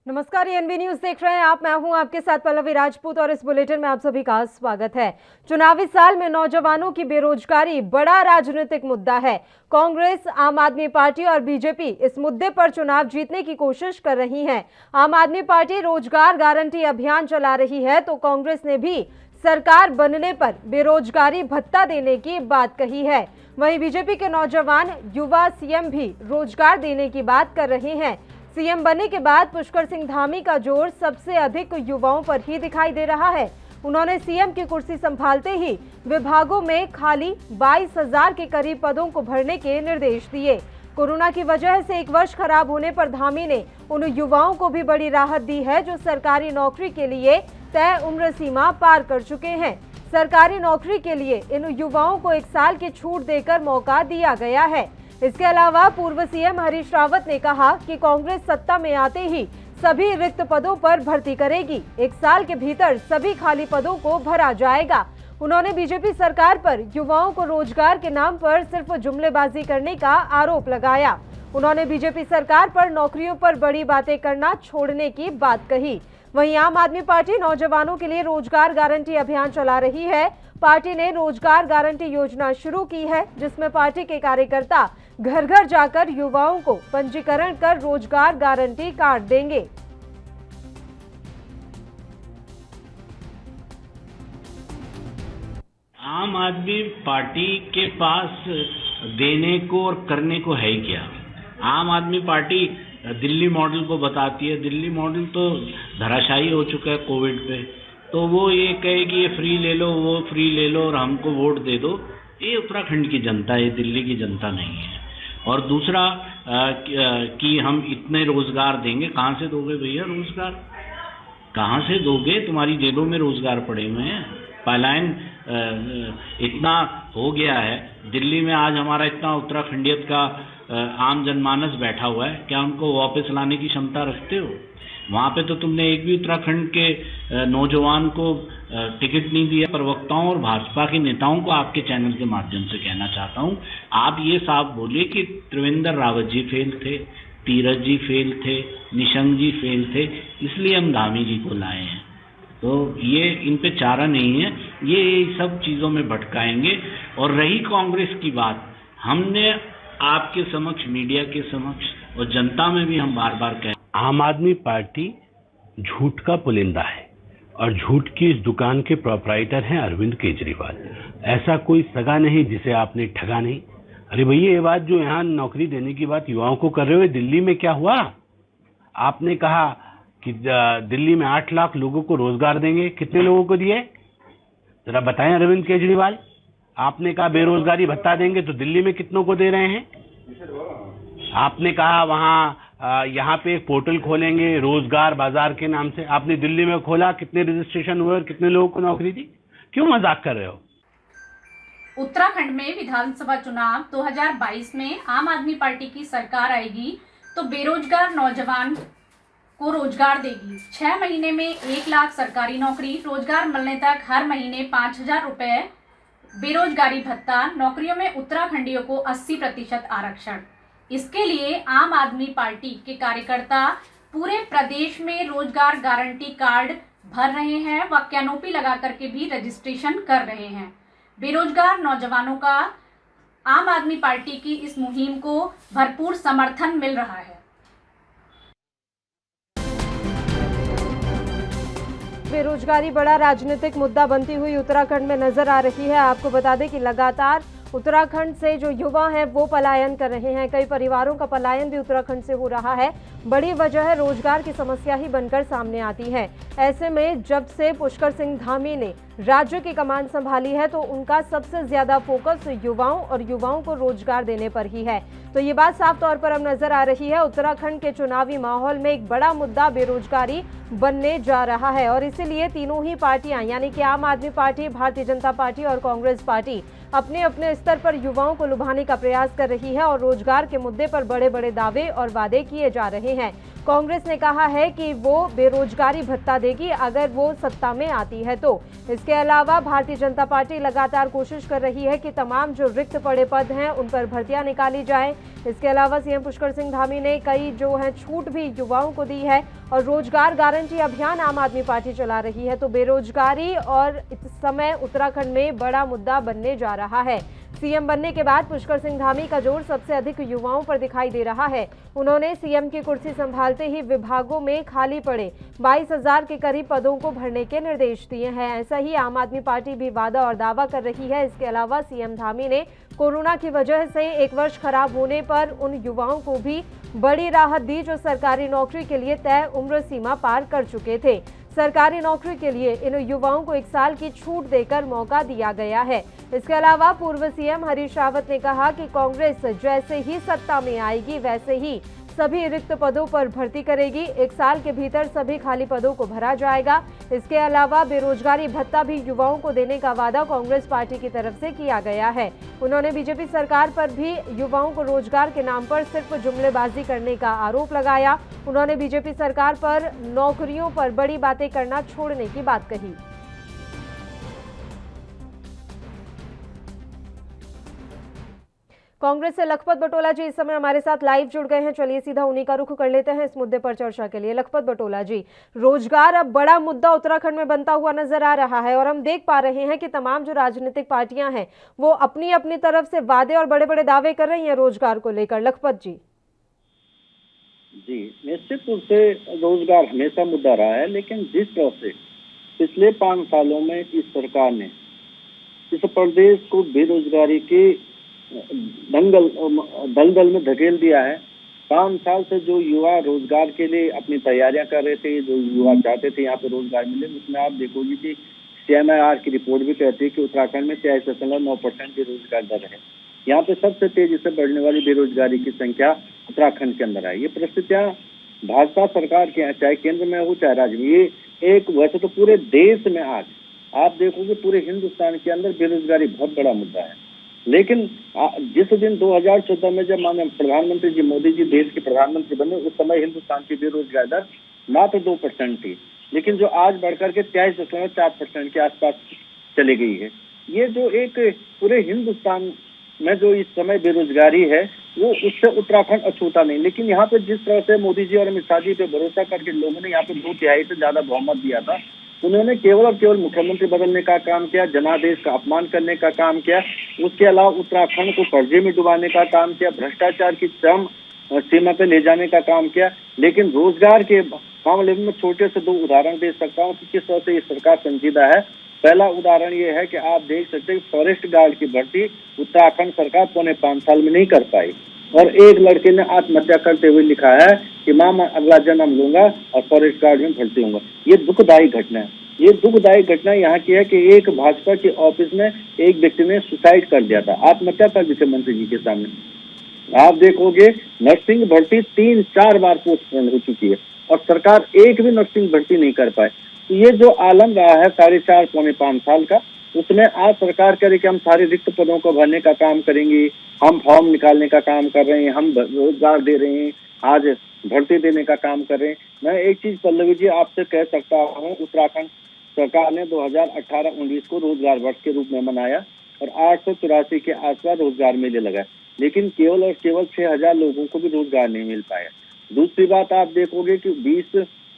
नमस्कार, ANB news देख रहे हैं आप। मैं हूं आपके साथ पल्लवी राजपूत और इस बुलेटिन में आप सभी का स्वागत है। चुनावी साल में नौजवानों की बेरोजगारी बड़ा राजनीतिक मुद्दा है। कांग्रेस, आम आदमी पार्टी और बीजेपी इस मुद्दे पर चुनाव जीतने की कोशिश कर रही हैं। आम आदमी पार्टी रोजगार गारंटी अभियान चला रही है तो कांग्रेस ने भी सरकार बनने पर बेरोजगारी भत्ता देने की बात कही है। वहीं बीजेपी के नौजवान युवा सीएम भी रोजगार देने की बात कर रहे हैं। सीएम बनने के बाद पुष्कर सिंह धामी का जोर सबसे अधिक युवाओं पर ही दिखाई दे रहा है। उन्होंने सीएम की कुर्सी संभालते ही विभागों में खाली 22,000 के करीब पदों को भरने के निर्देश दिए। कोरोना की वजह से एक वर्ष खराब होने पर धामी ने उन युवाओं को भी बड़ी राहत दी है जो सरकारी नौकरी के लिए तय उम्र सीमा पार कर चुके हैं। सरकारी नौकरी के लिए इन युवाओं को 1 साल की छूट देकर मौका दिया गया है। इसके अलावा पूर्व सीएम हरीश रावत ने कहा कि कांग्रेस सत्ता में आते ही सभी रिक्त पदों पर भर्ती करेगी। 1 साल के भीतर सभी खाली पदों को भरा जाएगा। उन्होंने बीजेपी सरकार पर युवाओं को रोजगार के नाम पर सिर्फ जुमलेबाजी करने का आरोप लगाया। उन्होंने बीजेपी सरकार पर नौकरियों पर बड़ी बातें करना छोड़ने की बात कही। वहीं आम आदमी पार्टी नौजवानों के लिए रोजगार गारंटी अभियान चला रही है। पार्टी ने रोजगार गारंटी योजना शुरू की है जिसमें पार्टी के कार्यकर्ता घर घर जाकर युवाओं को पंजीकरण कर रोजगार गारंटी कार्ड देंगे। आम आदमी पार्टी के पास देने को और करने को है ही क्या। आम आदमी पार्टी दिल्ली मॉडल को बताती है। दिल्ली मॉडल तो धराशायी हो चुका है कोविड पे। तो वो ये कहे कि ये फ्री ले लो, वो फ्री ले लो और हमको वोट दे दो। ये उत्तराखंड की जनता है, दिल्ली की जनता नहीं है। और दूसरा कि हम इतने रोजगार देंगे। कहाँ से दोगे भैया रोजगार? कहाँ से दोगे? तुम्हारी जेबों में रोजगार पड़े हुए हैं। पलायन इतना हो गया है। दिल्ली में आज हमारा इतना उत्तराखंडियत का आम जनमानस बैठा हुआ है। क्या उनको वापस लाने की क्षमता रखते हो? वहाँ पे तो तुमने एक भी उत्तराखंड के नौजवान को टिकट नहीं दिया। प्रवक्ताओं और भाजपा के नेताओं को आपके चैनल के माध्यम से कहना चाहता हूँ, आप ये साफ बोलिए कि त्रिवेंद्र रावत जी फेल थे, तीरथ जी फेल थे, निशंक जी फेल थे, इसलिए हम धामी जी को लाए हैं। तो ये इन पे चारा नहीं है। ये सब चीज़ों में भटकाएंगे। और रही कांग्रेस की बात, हमने आपके समक्ष, मीडिया के समक्ष और जनता में भी हम बार बार कहें, आम आदमी पार्टी झूठ का पुलिंदा है और झूठ की इस दुकान के प्रोप्राइटर हैं अरविंद केजरीवाल। ऐसा कोई सगा नहीं जिसे आपने ठगा नहीं। अरे भैया, ये बात जो यहाँ नौकरी देने की बात युवाओं को कर रहे हो, दिल्ली में क्या हुआ? आपने कहा कि दिल्ली में 8 लाख लोगों को रोजगार देंगे। कितने लोगों को दिए जरा बताएं अरविंद केजरीवाल। आपने कहा बेरोजगारी भत्ता देंगे, तो दिल्ली में कितनों को दे रहे हैं? आपने कहा वहाँ यहाँ पे एक पोर्टल खोलेंगे रोजगार बाजार के नाम से। आपने दिल्ली में खोला, कितने रजिस्ट्रेशन हुए और कितने लोगों को नौकरी दी? क्यों मजाक कर रहे हो? उत्तराखंड में विधानसभा चुनाव 2022 में आम आदमी पार्टी की सरकार आएगी तो बेरोजगार नौजवान को रोजगार देगी। 6 महीने में 1 लाख सरकारी नौकरी, रोजगार मिलने तक हर महीने 5,000 रुपए बेरोजगारी भत्ता, नौकरियों में उत्तराखंडियों को 80% आरक्षण। इसके लिए आम आदमी पार्टी के कार्यकर्ता पूरे प्रदेश में रोजगार गारंटी कार्ड भर रहे हैं व कैनोपी लगा करके भी रजिस्ट्रेशन कर रहे हैं। बेरोजगार नौजवानों का आम आदमी पार्टी की इस मुहिम को भरपूर समर्थन मिल रहा है। बेरोजगारी बड़ा राजनीतिक मुद्दा बनती हुई उत्तराखंड में नजर आ रही है। आपको बता दें कि लगातार उत्तराखंड से जो युवा हैं वो पलायन कर रहे हैं। कई परिवारों का पलायन भी उत्तराखंड से हो रहा है। बड़ी वजह है रोजगार की समस्या ही बनकर सामने आती है। ऐसे में जब से पुष्कर सिंह धामी ने राज्य की कमान संभाली है तो उनका सबसे ज्यादा फोकस युवाओं और युवाओं को रोजगार देने पर ही है। तो ये बात साफ तौर पर अब नजर आ रही है। उत्तराखंड के चुनावी माहौल में एक बड़ा मुद्दा बेरोजगारी बनने जा रहा है और इसीलिए तीनों ही पार्टियां यानी कि आम आदमी पार्टी, भारतीय जनता पार्टी और कांग्रेस पार्टी अपने अपने स्तर पर युवाओं को लुभाने का प्रयास कर रही है और रोजगार के मुद्दे पर बड़े बड़े दावे और वादे किए जा रहे हैं। कांग्रेस ने कहा है कि वो बेरोजगारी भत्ता देगी अगर वो सत्ता में आती है तो। इस इसके अलावा भारतीय जनता पार्टी लगातार कोशिश कर रही है कि तमाम जो रिक्त पड़े पद हैं उन पर भर्तियां निकाली जाएं। इसके अलावा सीएम पुष्कर सिंह धामी ने कई जो है छूट भी युवाओं को दी है और रोजगार गारंटी अभियान आम आदमी पार्टी चला रही है। तो बेरोजगारी और इस समय उत्तराखंड में बड़ा मुद्दा बनने जा रहा है। सीएम बनने के बाद पुष्कर सिंह धामी का जोर सबसे अधिक युवाओं पर दिखाई दे रहा है। उन्होंने सीएम की कुर्सी संभालते ही विभागों में खाली पड़े 22,000 के करीब पदों को भरने के निर्देश दिए हैं। ऐसा ही आम आदमी पार्टी भी वादा और दावा कर रही है। इसके अलावा सीएम धामी ने कोरोना की वजह से 1 वर्ष खराब होने पर उन युवाओं को भी बड़ी राहत दी जो सरकारी नौकरी के लिए तय उम्र सीमा पार कर चुके थे। सरकारी नौकरी के लिए इन युवाओं को 1 साल की छूट देकर मौका दिया गया है। इसके अलावा पूर्व सीएम हरीश रावत ने कहा कि कांग्रेस जैसे ही सत्ता में आएगी वैसे ही सभी रिक्त पदों पर भर्ती करेगी। 1 साल के भीतर सभी खाली पदों को भरा जाएगा। इसके अलावा बेरोजगारी भत्ता भी युवाओं को देने का वादा कांग्रेस पार्टी की तरफ से किया गया है। उन्होंने बीजेपी सरकार पर भी युवाओं को रोजगार के नाम पर सिर्फ जुमलेबाजी करने का आरोप लगाया। उन्होंने बीजेपी सरकार पर नौकरियों पर बड़ी बातें करना छोड़ने की बात कही। कांग्रेस से लखपत बटोला जी इस समय हमारे साथ लाइव जुड़ गए हैं। चलिए सीधा उन्हीं का रुख कर लेते हैं इस मुद्दे पर चर्चा के लिए। लखपत बटोला जी, रोजगार अब बड़ा मुद्दा उत्तराखंड में बनता हुआ नजर आ रहा है और हम देख पा रहे हैं कि तमाम जो राजनीतिक पार्टियां हैं वो अपनी अपनी तरफ से वादे और बड़े बड़े दावे कर रही हैं रोजगार को लेकर। लखपत जी। जी, निश्चित रूप से रोजगार हमेशा मुद्दा रहा है, लेकिन जिस तरह से पिछले 5 सालों में इस सरकार ने इस प्रदेश को बेरोजगारी के दलदल में धकेल दिया है। 5 साल से जो युवा रोजगार के लिए अपनी तैयारियां कर रहे थे, जो युवा चाहते थे यहाँ पे रोजगार मिले, उसमें आप देखोगे कि CMIR की रिपोर्ट भी कहती है कि उत्तराखंड में 23.9% की रोजगार दर है। यहाँ पे सबसे तेजी से बढ़ने वाली बेरोजगारी की संख्या उत्तराखंड के अंदर है। ये परिस्थितियां भाजपा सरकार के हैं, चाहे केंद्र में हो चाहे राज्य में। ये एक वैसे तो पूरे देश में आज आप देखोगे पूरे हिंदुस्तान के अंदर बेरोजगारी बहुत बड़ा मुद्दा है। लेकिन जिस दिन 2014 में जब माननीय प्रधानमंत्री जी मोदी जी देश के प्रधानमंत्री बने, उस समय हिंदुस्तान की बेरोजगारी दर मात्र 2% थी, लेकिन जो आज बढ़कर के 23.4% के आसपास चली गई है। ये जो एक पूरे हिंदुस्तान में जो इस समय बेरोजगारी है वो उससे उत्तराखंड अछूता नहीं। लेकिन यहाँ पे जिस तरह से मोदी जी और अमित शाह जी पे भरोसा करके लोगों ने यहाँ पे 2/3 से ज्यादा बहुमत दिया था, उन्होंने केवल और केवल मुख्यमंत्री बदलने का काम किया, जनादेश का अपमान करने का काम किया, उसके अलावा उत्तराखंड को कर्जे में डुबाने का काम किया, भ्रष्टाचार की चरम सीमा पे ले जाने का काम किया। लेकिन रोजगार के मामले में छोटे से 2 उदाहरण दे सकता हूँ कि किस तरह से ये सरकार संजीदा है। पहला उदाहरण ये है कि आप देख सकते हैं फॉरेस्ट गार्ड की भर्ती उत्तराखंड सरकार 5.25 साल में नहीं कर पाई और एक लड़के ने आत्महत्या करते हुए लिखा है कि मां मैं अगला जन्म लूंगा और फॉरेस्ट गार्ड में भर्ती होऊंगा। ये दुखदायी घटना है। ये दुखदायी घटना यहाँ की है कि एक भाजपा के ऑफिस में एक व्यक्ति ने सुसाइड कर दिया था, आत्महत्या कर दी मुख्यमंत्री जी के सामने। आप देखोगे नर्सिंग भर्ती 3-4 बार पोस्टपोन हो चुकी है और सरकार एक भी नर्सिंग भर्ती नहीं कर पाए। तो ये जो आलम रहा है 4.5-5 साल का, उसमें आज सरकार करे कि हम सारे रिक्त पदों को भरने का काम करेंगे, हम फॉर्म निकालने का काम कर रहे हैं, हम रोजगार दे रहे हैं, आज भर्ती देने का काम कर रहे हैं। मैं एक चीज पल्लवी जी आपसे कह सकता हूँ, उत्तराखंड सरकार ने 2018-19 को रोजगार वर्ष के रूप में मनाया और 884 के आसपास रोजगार मेले लगाए, लेकिन केवल और केवल 6,000 लोगों को भी रोजगार नहीं मिल पाया। दूसरी बात आप देखोगे कि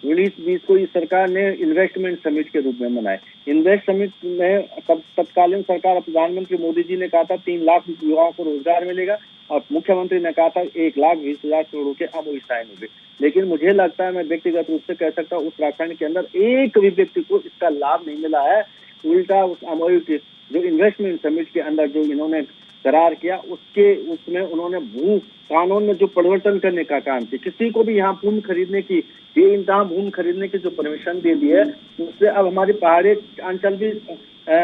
19-20 को इस सरकार ने इन्वेस्टमेंट समिट के रूप में मनाए। इन्वेस्ट समिट में तत्कालीन सरकार प्रधानमंत्री मोदी जी ने कहा था 3 लाख युवाओं को रोजगार मिलेगा और मुख्यमंत्री ने कहा था 1,20,000 करोड़ के अब साइन हो गए। लेकिन मुझे लगता है, मैं व्यक्तिगत रूप से कह सकता हूँ, उत्तराखंड के अंदर एक भी व्यक्ति को इसका लाभ नहीं मिला है। उल्टा उस MOU के जो इन्वेस्टमेंट समिट के अंदर जो इन्होंने करार किया उसमें उन्होंने भू कानून में जो परिवर्तन करने का काम किया, किसी को भी यहाँ भूमि खरीदने की बेइंतहा भूमि खरीदने की जो परमिशन दे दी है, उससे अब हमारे पहाड़ी अंचल भी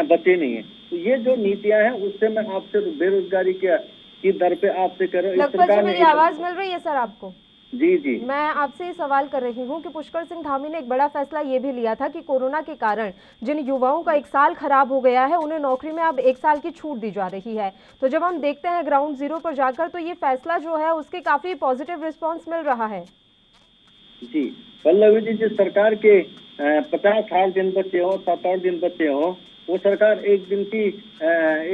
बचे नहीं है। तो ये जो नीतियां हैं उससे मैं आपसे बेरोजगारी की दर पे आपसे कह रहा हूँ। मेरी आवाज मिल रही है सर आपको? जी जी, मैं आपसे ये सवाल कर रही हूँ कि पुष्कर सिंह धामी ने एक बड़ा फैसला ये भी लिया था कि कोरोना के कारण जिन युवाओं का 1 साल खराब हो गया है उन्हें नौकरी में अब 1 साल की छूट दी जा रही है। तो जब हम देखते हैं ग्राउंड जीरो पर जाकर तो ये फैसला जो है उसके काफी पॉजिटिव रिस्पॉन्स मिल रहा है। जी पल्लवी जी, जिस सरकार के 50-60 दिन बचे हो, 7-8 दिन बचे हो, वो सरकार एक दिन की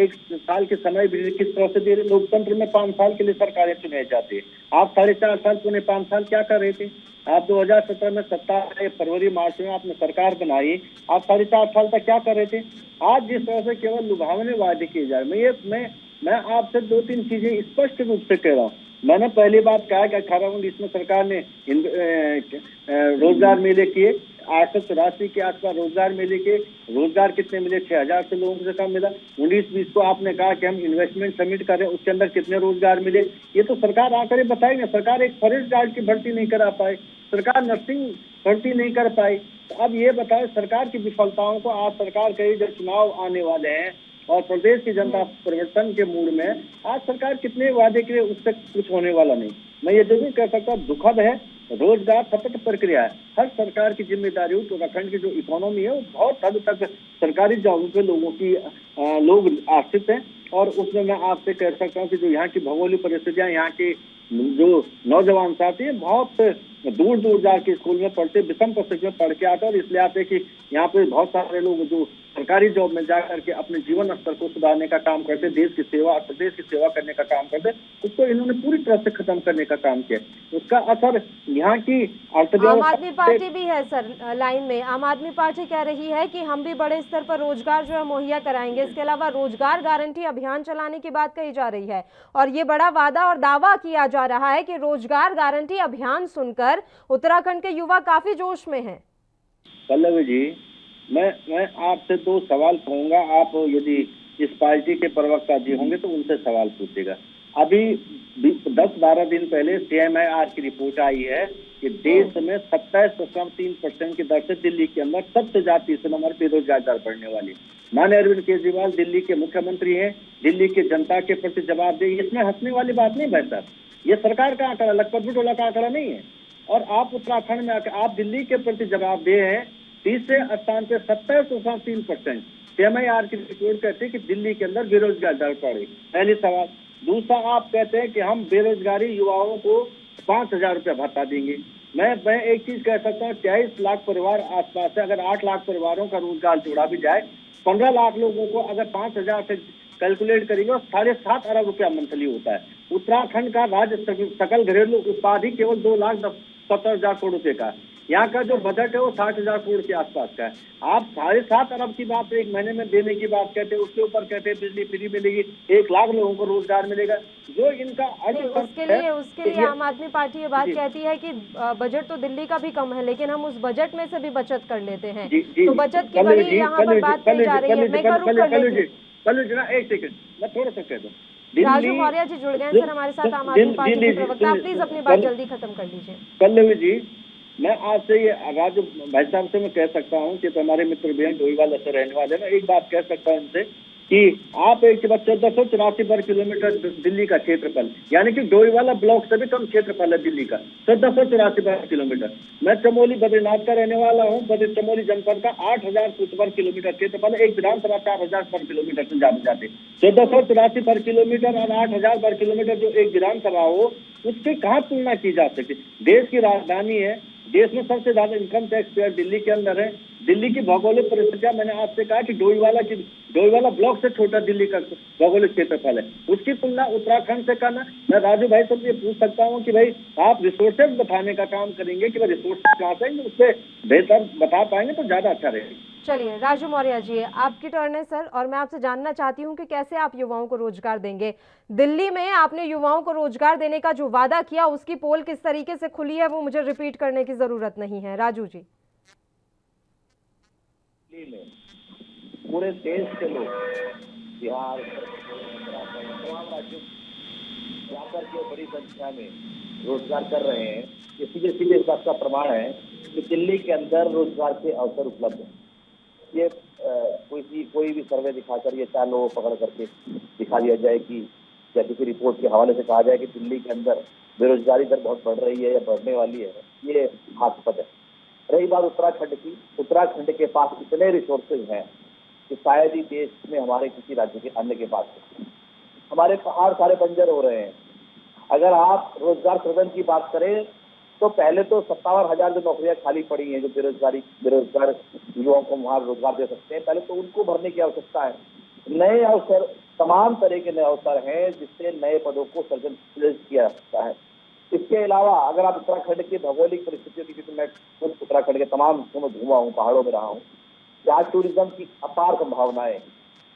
1 साल के समय भी किस तरह से दे रही। लोकतंत्र में 5 साल के लिए सरकारें चुनाई जाती है। आप 4.5 साल पुणे 5 साल क्या कर रहे थे? आप 2017 में 17 फरवरी मार्च में आपने सरकार बनाई, आप 4.5 साल तक क्या कर रहे थे? आज जिस तरह से केवल लुभावने वादे किए जा रहे हैं, मैं आपसे 2-3 चीजें स्पष्ट रूप से कह रहा हूँ। मैंने पहली बात कहा कि 18-19 में सरकार ने रोजगार मेले किए, 884 के आसपास रोजगार मेले के रोजगार कितने मिले? 6000 से लोगों से कम मिला। 19-20 को आपने कहा कि हम इन्वेस्टमेंट समिट कर रहे हैं, उसके अंदर कितने रोजगार मिले? ये तो सरकार आकर बताएगी। सरकार एक फॉरेस्ट गार्ड की भर्ती नहीं करा पाई, सरकार नर्सिंग भर्ती नहीं कर पाई। तो अब ये बताए सरकार की विफलताओं को आज सरकार कही जब चुनाव आने वाले हैं और प्रदेश की जनता परिवर्तन के मूड में, आज सरकार कितने वादे करे उससे कुछ होने वाला नहीं। मैं ये जरूर कह सकता हूँ, दुखद है, रोजगार सतत प्रक्रिया है। हर सरकार की जिम्मेदारी हो। उत्तराखंड की जो इकोनॉमी है वो बहुत हद तक सरकारी जॉबों पे लोग आश्रित हैं और उसमें मैं आपसे कह सकता हूँ कि जो यहाँ की भौगोलिक परिस्थितियाँ, यहाँ के जो नौजवान साथी हैं बहुत दूर दूर जाके स्कूल में पढ़ते, विषम परिस्थिति में पढ़ के आते हैं और इसलिए आते कि यहाँ पे बहुत सारे लोग जो सरकारी जॉब में जाकर के अपने जीवन स्तर को सुधारने का काम करते, देश की सेवा करने का काम करते, उसको इन्होंने पूरी तरह से खत्म करने का काम किया। उसका असर यहाँ की अर्थव्यवस्था। आम आदमी पार्टी भी है सर लाइन में। आम आदमी पार्टी कह रही है कि हम भी बड़े स्तर पर रोजगार जो है मुहैया कराएंगे। इसके अलावा रोजगार गारंटी अभियान चलाने की बात कही जा रही है और ये बड़ा वादा और दावा किया जा रहा है कि रोजगार गारंटी अभियान सुनकर उत्तराखंड के युवा काफी जोश में हैं। पल्लवी जी, मैं आपसे 2 सवाल कहूंगा। आप यदि इस पार्टी के प्रवक्ता जी होंगे तो उनसे सवाल पूछिएगा। अभी 10-12 दिन पहले CMIR की रिपोर्ट आई है कि देश में 27.3% की दर से दिल्ली के अंदर सबसे ज्यादा 3 नंबर बेरोजगार दर बढ़ने वाली। माननीय अरविंद केजरीवाल दिल्ली के मुख्यमंत्री हैं, दिल्ली के जनता के प्रति जवाबदेही। इसमें हंसने वाली बात नहीं भाई साहब, ये सरकार का आंकड़ा, लखपत बिटोला का आंकड़ा नहीं है। और आप उत्तराखंड में आकर आप दिल्ली के प्रति जवाबदेह हैं। तीसरे स्थान पे 27.3%। CMIR की रिपोर्ट कहते हैं कि दिल्ली के अंदर बेरोजगार दर बढ़ी। पहली सवाल। दूसरा, आप कहते हैं कि हम बेरोजगारी युवाओं को 5,000 रुपया भत्ता देंगे। मैं एक चीज कह सकता हूँ, 23 लाख परिवार आसपास है। अगर 8 लाख परिवारों का रोजगार जोड़ा भी जाए, 15 लाख लोगों को अगर 5,000 से कैलकुलेट करेंगे और 7.5 अरब रुपया मंथली होता है। उत्तराखंड का राज्य सकल घरेलू उत्पाद ही केवल 2,70,000 करोड़ रुपए का। यहाँ का जो बजट है वो 60,000 करोड़ के आसपास का है। आप 7.5 अरब की बात एक महीने में देने की बात कहते हैं, उसके ऊपर कहते हैं बिजली फ्री मिलेगी, 1 लाख लोगों को रोजगार मिलेगा। जो इनका उसके लिए आम आदमी पार्टी ये बात कहती है कि बजट तो दिल्ली का भी कम है, लेकिन हम उस बजट में से भी बचत कर लेते हैं। तो बचत की बड़ी यहाँ पर बात कही जा रही है। मैं एक सेकंड, मैं थोड़ा सा कह दूं। राजू मौर्य जी जुड़ गए सर हमारे साथ, आम आदमी पार्टी के प्रवक्ता। प्लीज अपनी बात जल्दी खत्म कर लीजिए। पल्लवी जी, मैं आपसे ये राजू भाई साहब से मैं कह सकता हूँ कि तो हमारे मित्र बहन डोईवाला से रहने वाले, मैं एक बात कह सकता हूँ उनसे कि आप एक बार 1484 वर्ग किलोमीटर दिल्ली का क्षेत्रफल, यानी कि डोईवाला ब्लॉक से भी कम क्षेत्रफल है दिल्ली का, 1484 वर्ग किलोमीटर। मैं चमोली बद्रीनाथ का रहने वाला हूँ। चमोली जनपद का 8,000 वर्ग किलोमीटर क्षेत्रफल, एक विधानसभा 4,000 वर्ग किलोमीटर से ज्यादा जाते। 1484 वर्ग किलोमीटर और 8,000 वर्ग किलोमीटर जो एक विधानसभा हो, उसकी कहाँ तुलना की जा सकती? देश की राजधानी है, देश में सबसे ज्यादा इनकम टैक्स पेयर दिल्ली के अंदर है। दिल्ली की भौगोलिक परिस्थितियां, मैंने आपसे कहा कि डोईवाला ब्लॉक से छोटा दिल्ली का भौगोलिक क्षेत्रफल है, उसकी तुलना उत्तराखंड से करना। मैं राजू भाई से ये पूछ सकता हूँ कि भाई आप रिसोर्सेज बताने का काम करेंगे कि भाई रिसोर्सेज कहाँ से उससे बेहतर बता पाएंगे तो ज्यादा अच्छा रहेगा। चलिए राजू मौर्य जी, आपकी टर्न है सर, और मैं आपसे जानना चाहती हूँ कि कैसे आप युवाओं को रोजगार देंगे। दिल्ली में आपने युवाओं को रोजगार देने का जो वादा किया, उसकी पोल किस तरीके से खुली है वो मुझे रिपीट करने की जरूरत नहीं है। राजू जी, पूरे देश के लोग बिहार, तमाम राज्यों जाकर के बड़ी संख्या में रोजगार कर रहे हैं। ये सीधे सीधे इस बात का प्रमाण है कि दिल्ली के अंदर रोजगार के अवसर उपलब्ध है। ये कोई भी सर्वे दिखाकर ये 4 लोगों को पकड़ करके दिखा दिया जाए कि या किसी रिपोर्ट के हवाले से कहा जाए कि दिल्ली के अंदर बेरोजगारी दर बहुत बढ़ रही है या बढ़ने वाली है, ये हास्यास्पद है। रही बात उत्तराखंड की, उत्तराखंड के पास इतने रिसोर्सेज हैं कि शायद ही देश में हमारे किसी राज्य के अन्य के पास है। हमारे पहाड़ सारे बंजर हो रहे हैं। अगर आप रोजगार सृजन की बात करें तो पहले तो 57,000 जो नौकरियां खाली पड़ी हैं, जो बेरोजगार युवाओं को वहां रोजगार दे सकते हैं, पहले तो उनको भरने की आवश्यकता है। नए अवसर, तमाम तरह के नए अवसर हैं जिससे नए पदों को सृजन किया जा सकता है। इसके अलावा अगर आप उत्तराखंड की भौगोलिक परिस्थितियों की, क्योंकि मैं खुद उत्तराखंड के तमाम हिस्सों में घूमा हूँ, पहाड़ों में रहा हूँ, यहाँ टूरिज्म की अपार संभावनाएं,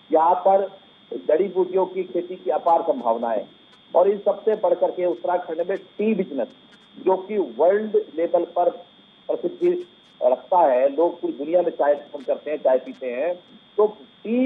यहाँ पर जड़ी बूटियों की खेती की अपार संभावनाएं, और इन सबसे बढ़कर के उत्तराखंड में टी बिजनेस, जो कि वर्ल्ड लेवल पर प्रसिद्धि रखता है, लोग पूरी दुनिया में चाय पसंद करते हैं, चाय पीते हैं, तो टी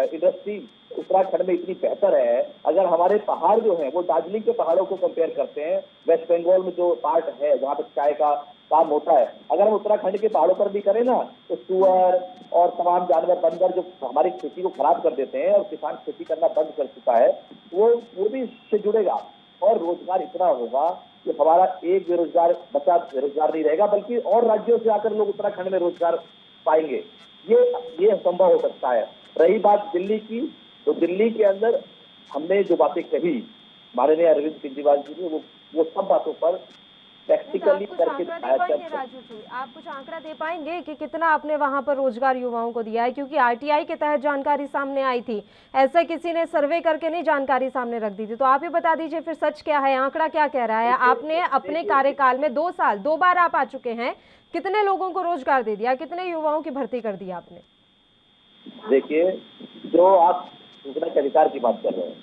इंडस्ट्री उत्तराखंड में इतनी बेहतर है। अगर हमारे पहाड़ जो हैं वो दार्जिलिंग के पहाड़ों को कंपेयर करते हैं, वेस्ट बंगाल में जो पार्ट है जहाँ पर चाय का काम होता है, अगर हम उत्तराखंड के पहाड़ों पर भी करें ना, तो सुअर और तमाम जानवर, बंदर जो हमारी खेती को खराब कर देते हैं और किसान खेती करना बंद कर चुका है, वो भी इससे जुड़ेगा और रोजगार इतना होगा कि हमारा एक बेरोजगार बच्चा बेरोजगार नहीं रहेगा, बल्कि और राज्यों से आकर लोग उत्तराखंड में रोजगार पाएंगे। ये संभव हो सकता है। रही बात दिल्ली की, तो दिल्ली के अंदर हमने जो बातें कही माननीय अरविंद केजरीवाल जी ने, वो सब बातों पर प्रैक्टिकली करके दिखाया। राजू जी, आप कुछ आंकड़ा दे पाएंगे कि कितना आपने वहां पर रोजगार युवाओं को दिया है? क्योंकि आरटीआई के तहत जानकारी सामने आई थी, ऐसे किसी ने सर्वे करके नहीं जानकारी सामने रख दी थी। तो आप ही बता दीजिए फिर सच क्या है, आंकड़ा क्या कह रहा है? आपने अपने कार्यकाल में 2 साल 2 बार आप आ चुके हैं, कितने लोगों को रोजगार दे दिया, कितने युवाओं की भर्ती कर दी आपने? देखिए, जो आप सूचना के अधिकार की बात कर रहे हैं,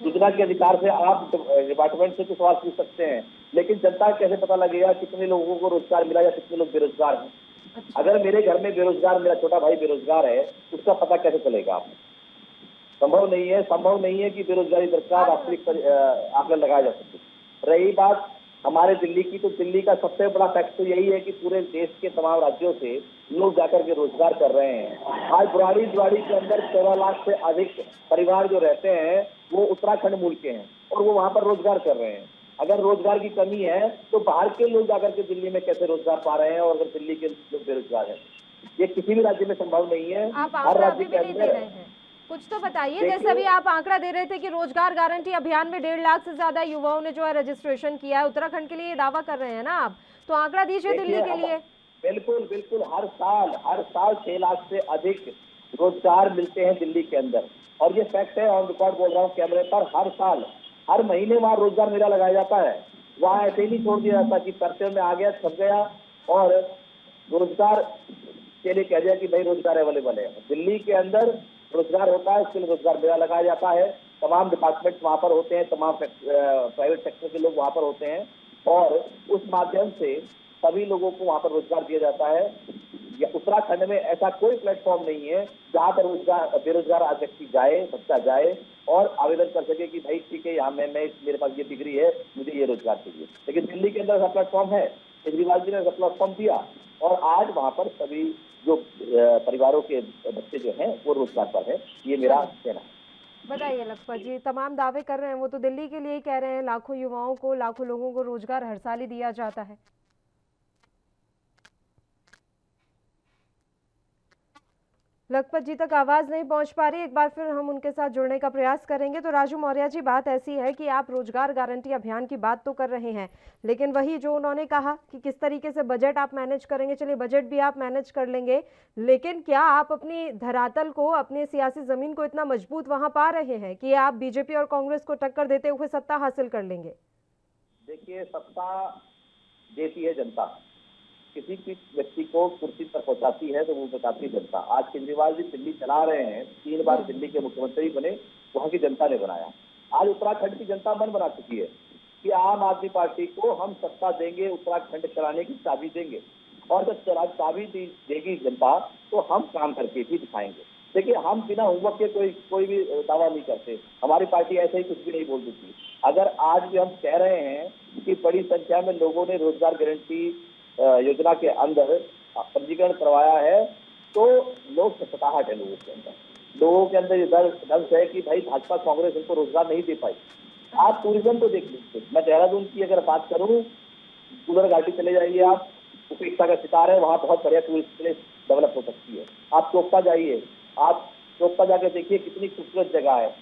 सूचना के अधिकार से आप डिपार्टमेंट से तो सवाल पूछ सकते हैं, लेकिन जनता कैसे पता लगेगा कितने लोगों को रोजगार मिला या कितने लोग बेरोजगार हैं? अच्छा। अगर मेरे घर में बेरोजगार, मेरा छोटा भाई बेरोजगार है, उसका पता कैसे चलेगा आपको? संभव नहीं है कि बेरोजगारी दर का वास्तविक आकलन लगाया जा सके। रही बात हमारे दिल्ली की, तो दिल्ली का सबसे बड़ा फैक्ट तो यही है कि पूरे देश के तमाम राज्यों से लोग जाकर के रोजगार कर रहे हैं। आज बुराड़ी के अंदर 14 लाख से अधिक परिवार जो रहते हैं वो उत्तराखंड मूल के हैं और वो वहां पर रोजगार कर रहे हैं। अगर रोजगार की कमी है तो बाहर के लोग जाकर के दिल्ली में कैसे रोजगार पा रहे हैं, और अगर दिल्ली के लोग बेरोजगार हैं, ये किसी भी राज्य में संभव नहीं है। हर राज्य के अंदर कुछ तो बताइए। जैसे अभी आप आंकड़ा दे रहे थे कि रोजगार गारंटी अभियान में 1.5 लाख से ज्यादा युवाओं ने जो है रजिस्ट्रेशन किया है, उत्तराखंड के लिए ये दावा कर रहे हैं ना आप, तो आंकड़ा दीजिए दिल्ली के लिए। बिल्कुल हर साल 6 लाख से अधिक रोजगार मिलते हैं दिल्ली के अंदर, और ये फैक्ट है, ऑन रिकॉर्ड बोल रहा हूँ कैमरे पर। हर साल, हर महीने वहाँ रोजगार मेला लगाया जाता है। वहाँ ऐसे ही नहीं छोड़ दिया जाता कि पर्चे में आ गया, छप गया और रोजगार के लिए कह दिया कि भाई रोजगार अवेलेबल है। दिल्ली के अंदर रोजगार होता है, उसके लिए रोजगार मेला लगाया जाता है। तमाम डिपार्टमेंट वहाँ पर होते हैं, तमाम प्राइवेट सेक्टर के लोग वहाँ पर होते हैं, और उस माध्यम से सभी लोगों को वहाँ पर रोजगार दिया जाता है। उत्तराखंड में ऐसा कोई प्लेटफॉर्म नहीं है जहाँ पर बेरोजगार व्यक्ति जाए, बच्चा जाए और आवेदन कर सके कि भाई ठीक है, यहाँ मेरे पास ये डिग्री है, मुझे ये रोजगार चाहिए। लेकिन दिल्ली के अंदर ऐसा प्लेटफॉर्म है, केजरीवाल जी ने ऐसा प्लेटफॉर्म दिया, और आज वहाँ पर सभी जो परिवारों के बच्चे जो हैं वो रोजगार पर है। ये मेरा कहना है। बताइए लखपत जी, तमाम दावे कर रहे हैं वो तो दिल्ली के लिए ही कह रहे हैं, लाखों युवाओं को, लाखों लोगों को रोजगार हर साल ही दिया जाता है। लखपत जी तक आवाज नहीं पहुंच पा रही, एक बार फिर हम उनके साथ जुड़ने का प्रयास करेंगे। तो राजू मौर्य जी, बात ऐसी है कि आप रोजगार गारंटी अभियान की बात तो कर रहे हैं, लेकिन वही जो उन्होंने कहा कि किस तरीके से बजट आप मैनेज करेंगे, चलिए बजट भी आप मैनेज कर लेंगे, लेकिन क्या आप अपनी धरातल को, अपनी सियासी जमीन को इतना मजबूत वहां पा रहे हैं कि आप बीजेपी और कांग्रेस को टक्कर देते हुए सत्ता हासिल कर लेंगे? देखिए, सत्ता देती है जनता, किसी भी व्यक्ति को कुर्सी पर पहुंचाती है तो वो बताती जनता। आज केजरीवाल जी दिल्ली चला रहे हैं, 3 बार दिल्ली के मुख्यमंत्री बने, वहां की जनता ने बनाया। आज उत्तराखंड की जनता मन बना चुकी है कि आम आदमी पार्टी को हम सत्ता देंगे, उत्तराखंड चलाने की चाबी देंगे, और जब चाबी देगी जनता तो हम काम करके भी दिखाएंगे। देखिए, हम बिना होमवर्क के कोई भी दावा नहीं करते, हमारी पार्टी ऐसे ही कुछ भी नहीं बोल देती। अगर आज भी हम कह रहे हैं कि बड़ी संख्या में लोगों ने रोजगार गारंटी योजना के अंदर पंजीकरण करवाया है, तो लोग सताहट है लोगों के अंदर ये दर्द है कि भाई भाजपा कांग्रेस इनको रोजगार नहीं दे पाई। आप टूरिज्म तो देख लीजिए, मैं देहरादून की अगर बात करूं, कूलर घाटी चले जाइए आप, उपेक्षा का शिकार है, वहाँ बहुत बढ़िया टूरिस्ट प्लेस डेवलप हो सकती है। आप चोपता जाइए, आप चोपता जाकर देखिए कितनी खूबसूरत जगह है।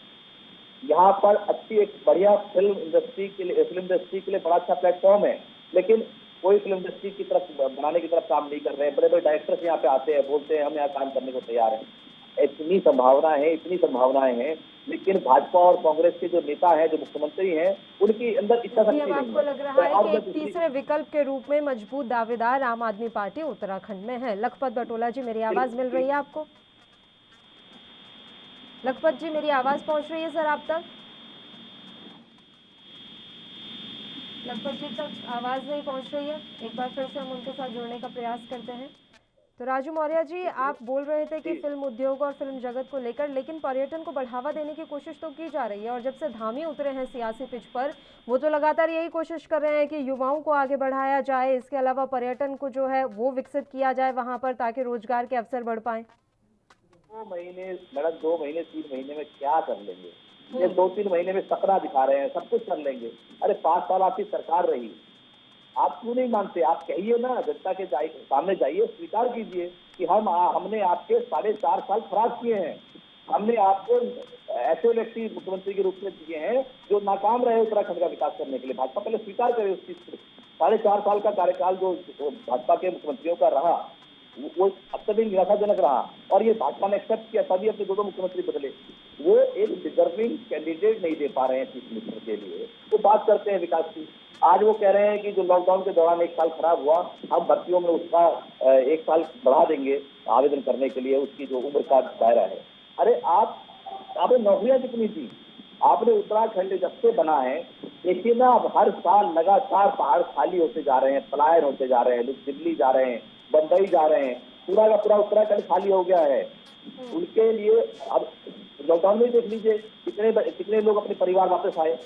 यहाँ पर अच्छी एक बढ़िया फिल्म इंडस्ट्री के लिए बड़ा अच्छा प्लेटफॉर्म है, लेकिन कोई फिल्म इंडस्ट्री की तरफ बनाने की तरफ काम नहीं कर रहे हैं। बड़े बड़े डायरेक्टर्स यहाँ पे आते हैं, बोलते हैं हम यहाँ काम करने को तैयार हैं। इतनी संभावनाएं हैं, लेकिन भाजपा और कांग्रेस के जो नेता हैं, जो मुख्यमंत्री हैं, उनकी अंदर इच्छा शक्ति नहीं है। आपको लग रहा है कि एक तीसरे विकल्प के रूप में मजबूत दावेदार आम आदमी पार्टी उत्तराखंड में है। लखपत बटोला जी, मेरी आवाज मिल रही है आपको? लखपत जी, मेरी आवाज पहुंच रही है सर आप तक? लखपत जी तक आवाज नहीं पहुंच रही है। एक बार फिर से हम उनके साथ जुड़ने का प्रयास करते हैं। तो राजू मौर्य जी, आप बोल रहे थे कि फिल्म उद्योग और फिल्म जगत को लेकर, लेकिन पर्यटन को बढ़ावा देने की कोशिश तो की जा रही है, और जब से धामी उतरे हैं सियासी पिच पर, वो तो लगातार यही कोशिश कर रहे हैं कि युवाओं को आगे बढ़ाया जाए, इसके अलावा पर्यटन को जो है वो विकसित किया जाए वहां पर, ताकि रोजगार के अवसर बढ़ पाए। 2 महीने मैडम, 2 महीने 3 महीने में क्या कर लेंगे? ये 2-3 महीने में सपना दिखा रहे हैं, सब कुछ कर लेंगे। अरे 5 साल आपकी सरकार रही, आप क्यों नहीं मानते? आप कहिए ना, जनता के सामने जाइए, स्वीकार कीजिए कि हमने आपके 4.5 साल खराब किए हैं। हमने आपको ऐसे व्यक्ति मुख्यमंत्री के रूप में दिए हैं जो नाकाम रहे उत्तराखंड का विकास करने के लिए। भाजपा पहले स्वीकार करे उस चीज को। 4.5 साल का कार्यकाल जो भाजपा के मुख्यमंत्रियों का रहा, वो अत्यधिक निराशाजनक रहा, और ये भाजपा ने एक्सेप्ट किया, तभी अपने 2 मुख्यमंत्री बदले। वो एक डिजर्विंग कैंडिडेट नहीं दे पा रहे हैं चीफ मिनिस्टर के लिए। वो बात करते हैं विकास की। आज वो कह रहे हैं कि जो लॉकडाउन के दौरान 1 साल खराब हुआ, हम भर्तियों में उसका 1 साल बढ़ा देंगे आवेदन करने के लिए, उसकी जो उम्र का दायरा है। अरे आपने नौकरियां कितनी दी? आपने उत्तराखंड जब से बना है, देखिए ना, अब हर साल लगातार पहाड़ खाली होते जा रहे हैं, पलायन होते जा रहे हैं, लोग दिल्ली जा रहे हैं, बंबई जा रहे हैं, पूरा का पूरा उत्तराखंड खाली हो गया है। उनके लिए अब लॉकडाउन में देख लीजिए कितने लोग अपने परिवार वापस आए।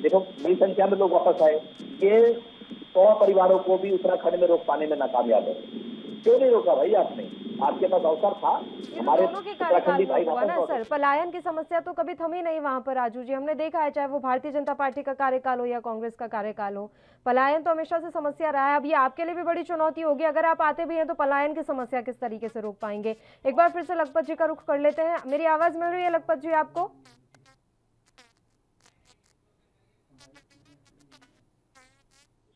देखो बड़ी संख्या में लोग वापस आए। ये 100 परिवारों को भी उत्तराखंड में रोक पाने में नाकामयाब है। क्यों नहीं रोका भाई आपने? आपके पास अवसर था। हमारे दोनों के कार्यकाल में हुआ ना सर। पलायन की समस्या तो कभी थमी नहीं वहां पर राजू जी, हमने देखा है, चाहे वो भारतीय जनता पार्टी का कार्यकाल हो या कांग्रेस का कार्यकाल हो, पलायन तो हमेशा से समस्या रहा है। अब ये आपके लिए भी बड़ी चुनौती होगी, अगर आप आते भी हैं तो पलायन की समस्या किस तरीके से रोक पाएंगे? एक बार फिर से लखपत जी का रुख कर लेते हैं। मेरी आवाज मिल रही है लखपत जी आपको?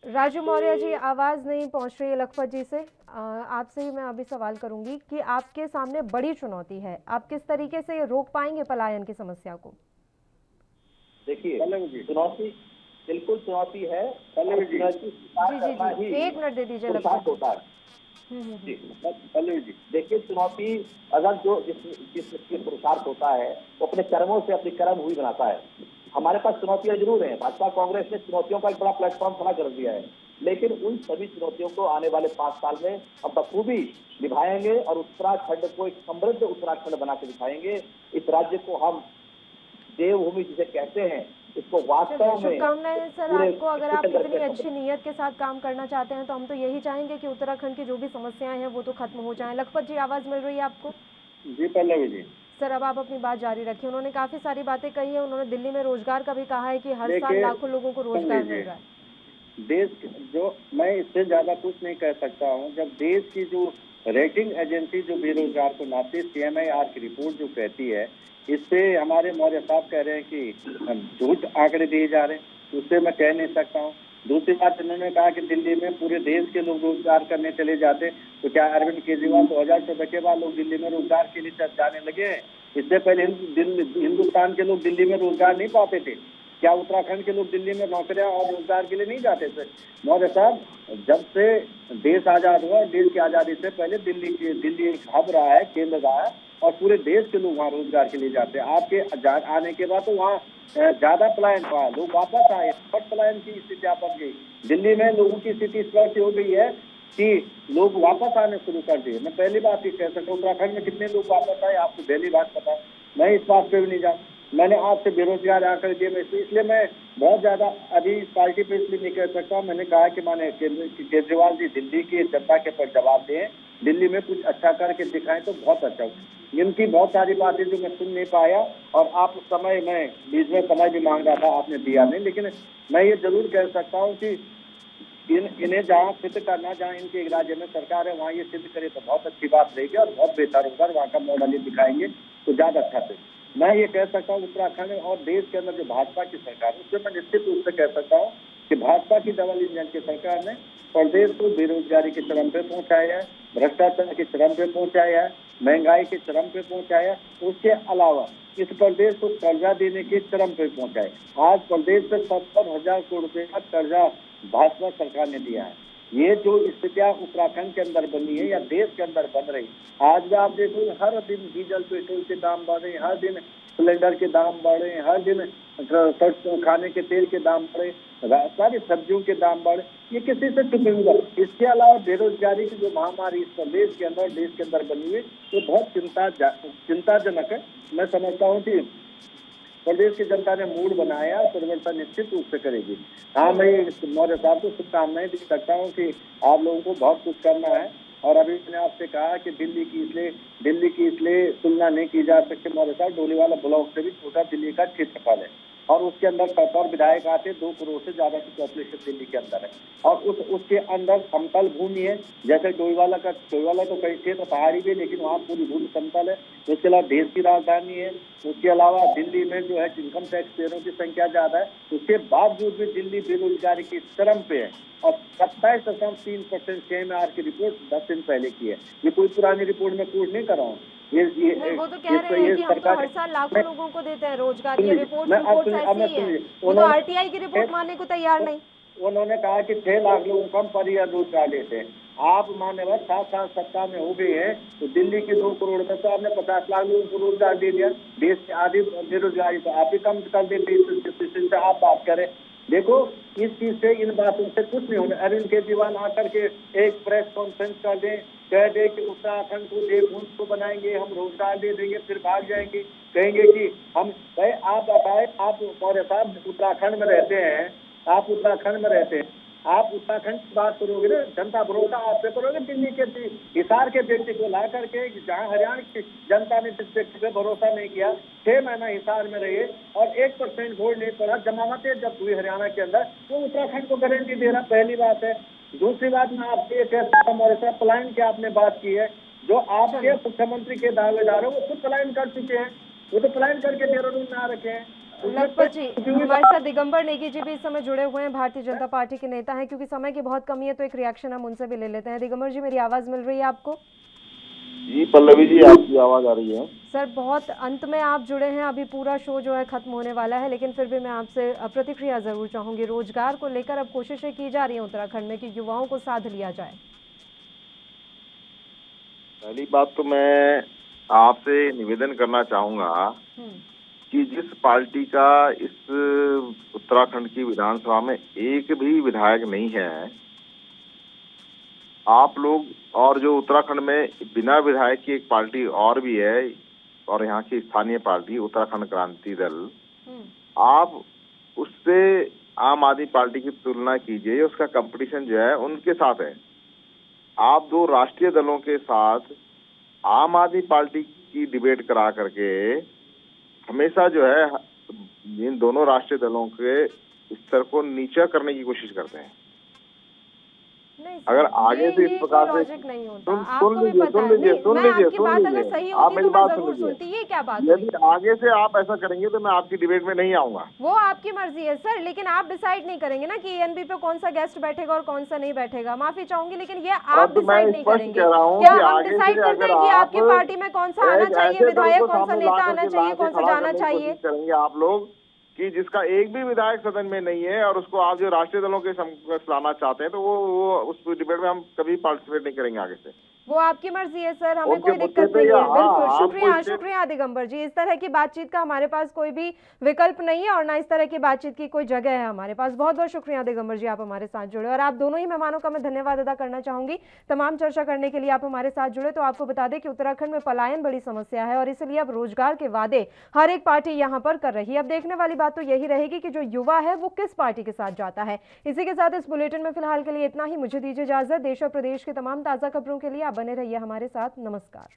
राजू मौर्य जी, आवाज नहीं पहुंच रही है लखपत जी से। आपसे ही मैं अभी सवाल करूंगी कि आपके सामने बड़ी चुनौती है, आप किस तरीके से रोक पाएंगे पलायन की समस्या को? देखिए, चुनौती बिल्कुल चुनौती है। जी, 1 मिनट दे दीजिए लखपत होता है। देखिए, चुनौती अगर जिस पुरुषार्थ होता है वो अपने कर्मों से अपनी कर्म हुई बनाता है। हमारे पास चुनौतियां जरूर हैं। भाजपा कांग्रेस ने चुनौतियों का एक बड़ा प्लेटफॉर्म खड़ा कर दिया है, लेकिन उन सभी चुनौतियों को आने वाले 5 साल में हम बखूबी निभाएंगे और उत्तराखंड को एक समृद्ध उत्तराखंड बना के दिखाएंगे। इस राज्य को हम देवभूमि जिसे कहते हैं, इसको वास्तव में शुभकामनाएं सर आपको। अगर आप इतनी अच्छी नीयत के साथ काम करना चाहते हैं तो हम तो यही चाहेंगे कि उत्तराखंड की जो भी समस्याएं हैं वो तो खत्म हो जाएं। लखपत जी, आवाज मिल रही है आपको? जी पल्लवी जी। सर, अब आप अपनी बात जारी रखिए। उन्होंने काफी सारी बातें कही है। उन्होंने दिल्ली में रोजगार का भी कहा है कि हर साल लाखों लोगों को रोजगार मिल रहा है। देश जो, मैं इससे ज्यादा कुछ नहीं कह सकता हूँ। जब देश की जो रेटिंग एजेंसी जो बेरोजगार को नापती, CMIR की रिपोर्ट जो कहती है, इससे हमारे मौर्य साहब कह रहे हैं कि झूठ आंकड़े दिए जा रहे हैं, उससे मैं कह नहीं सकता हूँ। दूसरी बात, उन्होंने कहा कि दिल्ली में पूरे देश के लोग रोजगार करने चले जाते, तो क्या अरविंद केजरीवाल 2014 के बाद लोग दिल्ली में रोजगार के लिए जाने लगे हैं? इससे पहले हिंदुस्तान के लोग दिल्ली में रोजगार नहीं पाते थे। क्या उत्तराखंड के लोग दिल्ली में नौकरियां और रोजगार के लिए नहीं जाते थे? मौर्य साहब, जब से देश आजाद हुआ, देश की आजादी से पहले दिल्ली एक हब रहा है, केंद्र रहा है, और पूरे देश के लोग वहाँ रोजगार के लिए जाते हैं। आपके आने के बाद तो वहाँ ज्यादा पलायन हुआ, लोग वापस आए, फट पलायन की स्थिति आ पड़ गई। दिल्ली में लोगों की स्थिति इस तरह से हो गई है कि लोग वापस आने शुरू कर दिए। मैं पहली बात ये कह सकता हूँ, उत्तराखंड में कितने लोग वापस आए आपको पहली बात पता है। मैं इस बात पे भी नहीं जाऊँ। मैंने आपसे बेरोजगार आकर दिए, इसलिए मैं बहुत ज्यादा अभी इस पार्टी पे इसलिए नहीं कह सकता हूँ। मैंने कहा कि माने केजरीवाल जी दिल्ली की जनता के पर जवाब दें, दिल्ली में कुछ अच्छा करके दिखाएं तो बहुत अच्छा हो। इनकी बहुत सारी बातें जो मैं सुन नहीं पाया, और आप समय में बीच में समय भी मांग रहा था, आपने दिया नहीं। लेकिन मैं ये जरूर कह सकता हूँ कि इन्हें जहाँ सिद्ध करना, जहाँ इनके राज्य में सरकार है वहाँ ये सिद्ध करे तो बहुत अच्छी बात रहेगी और बहुत बेहतर होगा। वहाँ का मॉडल ये दिखाएंगे तो ज्यादा अच्छा से। मैं ये कह सकता हूँ उत्तराखंड और देश के अंदर जो भाजपा की सरकार है उससे मैं निश्चित रूप से कह सकता हूँ कि भाजपा की डबल इंजन की सरकार ने प्रदेश को बेरोजगारी के चरम पे पहुंचाया है, भ्रष्टाचार के चरम पे पहुंचाया है, महंगाई के चरम पे पहुंचाया, उसके अलावा इस प्रदेश को कर्जा देने के चरम पे पहुंचाए। आज प्रदेश से 70,000 करोड़ रुपए का कर्जा भाजपा सरकार ने दिया है। ये जो स्थितियां उत्तराखंड के अंदर बनी है या देश के अंदर बन रही, आज भी आप देखो हर दिन डीजल पेट्रोल के दाम बढ़ रहे, हर दिन सिलेंडर के दाम बढ़ रहे, हर दिन खाने के तेल के दाम बढ़े, सारी सब्जियों के दाम बढ़े, ये किसी से चुकेगा। इसके अलावा बेरोजगारी की जो महामारी इस प्रदेश के अंदर देश के अंदर बनी हुई ये बहुत चिंताजनक है। मैं समझता हूँ कि प्रदेश की जनता ने मूड बनाया, परिवर्तन निश्चित रूप से करेगी। हाँ, मैं मौर्य साहब को शुभकामनाएं दे सकता हूँ कि आप लोगों को बहुत कुछ करना है। और अभी मैंने आपसे कहा कि दिल्ली की इसलिए तुलना नहीं की जा सकती। मौर्य साहब डोलीवाला ब्लॉक से भी छोटा दिल्ली का क्षेत्रफल है और उसके अंदर 70 विधायक आते, 2 करोड़ से ज्यादा की पॉपुलेशन दिल्ली के अंदर है और उसके अंदर समतल भूमि है। जैसे डोईवाला तो कई क्षेत्र पहाड़ी भी, लेकिन वहाँ पूरी भूमि समतल है। उसके अलावा देश की राजधानी है। उसके अलावा दिल्ली में जो है इनकम टैक्स पेयरों की संख्या ज्यादा है, उसके बावजूद भी दिल्ली बेरोजगारी की चरम पे है और 27.3% CMR की रिपोर्ट 10 दिन पहले की है। ये कोई पुरानी रिपोर्ट में कोट नहीं कर रहा हूँ। नहीं, वो तो कह रहे हैं कि हम तो हर साल लाखों लोगों को देते हैं रोजगार। ये रिपोर्ट ऐसी है, वो तो RTI की रिपोर्ट मानने को तैयार नहीं। उन्होंने कहा कि 6 लाख लोगों को हम पर ईयर रोजगार देते हैं। आप माने बस 7 साल सत्ता में हो गए हैं तो दिल्ली के 2 करोड़ में तो आपने 50 लाख लोगों को रोजगार दे दिया। देश की आधी बेरोजगारी तो आप ही कम कर देते से आप बात करें। देखो, इस चीज से इन बातों से कुछ नहीं होना। अरविंद केजरीवाल आकर के एक प्रेस कॉन्फ्रेंस कर दें, कह दे कि उत्तराखंड को देवभूमि को बनाएंगे, हम रोजगार दे देंगे, फिर भाग जाएंगे, कहेंगे कि हम भाई आप बताए, आप मौर्य साहब उत्तराखंड में रहते हैं, आप उत्तराखंड की बात करोगे ना, जनता भरोसा आप पे करोगे। दिल्ली के हिसार के व्यक्ति को ला करके, जहाँ हरियाणा की जनता ने जिस व्यक्ति पे भरोसा नहीं किया, 6 महीना हिसार में रहे और 1% वोट नहीं पड़ा, जमावटें जब हुई हरियाणा के अंदर, तो उत्तराखंड को गारंटी दे रहा। पहली बात है। दूसरी बात, मैं आपसे ये कह सकता हूँ मौर्य साहब, पलायन की आपने बात की है, जो आपके मुख्यमंत्री के दावेदार है वो खुद पलायन कर चुके हैं, वो तो पलायन करके देहरादून में आ रखे हैं। लखपत जी, हमारे साथ दिगंबर नेगी जी भी इस समय जुड़े हुए हैं, भारतीय जनता पार्टी के नेता हैं। क्योंकि समय की बहुत कमी है तो एक रिएक्शन हम उनसे भी ले लेते हैं। दिगंबर जी, मेरी आवाज मिल रही है आपको? जी पल्लवी जी, आपकी आवाज आ रही है। सर, बहुत अंत में आप जुड़े हैं, अभी पूरा शो जो है खत्म होने वाला है, लेकिन फिर भी मैं आपसे प्रतिक्रिया जरूर चाहूंगी। रोजगार को लेकर अब कोशिशें की जा रही हैं उत्तराखंड में कि युवाओं को साथ लिया जाए। पहली बात तो मैं आपसे निवेदन करना चाहूंगा कि जिस पार्टी का इस उत्तराखंड की विधानसभा में एक भी विधायक नहीं है, आप लोग, और जो उत्तराखंड में बिना विधायक की एक पार्टी और भी है और यहाँ की स्थानीय पार्टी उत्तराखंड क्रांति दल, आप उससे आम आदमी पार्टी की तुलना कीजिए। उसका कंपटीशन जो है उनके साथ है। आप 2 राष्ट्रीय दलों के साथ आम आदमी पार्टी की डिबेट करा करके हमेशा जो है इन दोनों राष्ट्रीय दलों के स्तर को नीचा करने की कोशिश करते हैं। अगर आगे से इस प्रकार से सुन लीजिए, आप मेरी बात सुन लीजिए। ये क्या बात? यदि आगे से आप ऐसा करेंगे तो मैं आपकी डिबेट में नहीं आऊंगा। वो आपकी मर्जी है सर, लेकिन आप डिसाइड नहीं करेंगे ना कि ENB पे कौन सा गेस्ट बैठेगा और कौन सा नहीं बैठेगा। माफी चाहूंगी, लेकिन ये आप डिसाइड नहीं करेंगे। क्या हम डिसाइड करते हैं कि आपकी पार्टी में कौन सा आना चाहिए विधायक, कौन सा नेता आना चाहिए, कौन सा जाना चाहिए? करेंगे आप लोग कि जिसका एक भी विधायक सदन में नहीं है और उसको आप जो राष्ट्रीय दलों के समक्ष लाना चाहते हैं, तो वो उस डिबेट में हम कभी पार्टिसिपेट नहीं करेंगे आगे से। वो आपकी मर्जी है सर, हमें कोई दिक्कत नहीं है। बिल्कुल, शुक्रिया दिगंबर जी। इस तरह की बातचीत का हमारे पास कोई भी विकल्प नहीं है और ना इस तरह की बातचीत की कोई जगह है हमारे पास। बहुत बहुत शुक्रिया दिगंबर जी, आप हमारे साथ जुड़े। और आप दोनों ही मेहमानों का मैं धन्यवाद अदा करना चाहूंगी तमाम चर्चा करने के लिए आप हमारे साथ जुड़े। तो आपको बता दें कि उत्तराखंड में पलायन बड़ी समस्या है और इसलिए अब रोजगार के वादे हर एक पार्टी यहाँ पर कर रही है। अब देखने वाली बात तो यही रहेगी कि जो युवा है वो किस पार्टी के साथ जाता है। इसी के साथ इस बुलेटिन में फिलहाल के लिए इतना ही। मुझे दीजिए इजाजत। देश और प्रदेश के तमाम ताजा खबरों के लिए आप बने रहिए हमारे साथ। नमस्कार।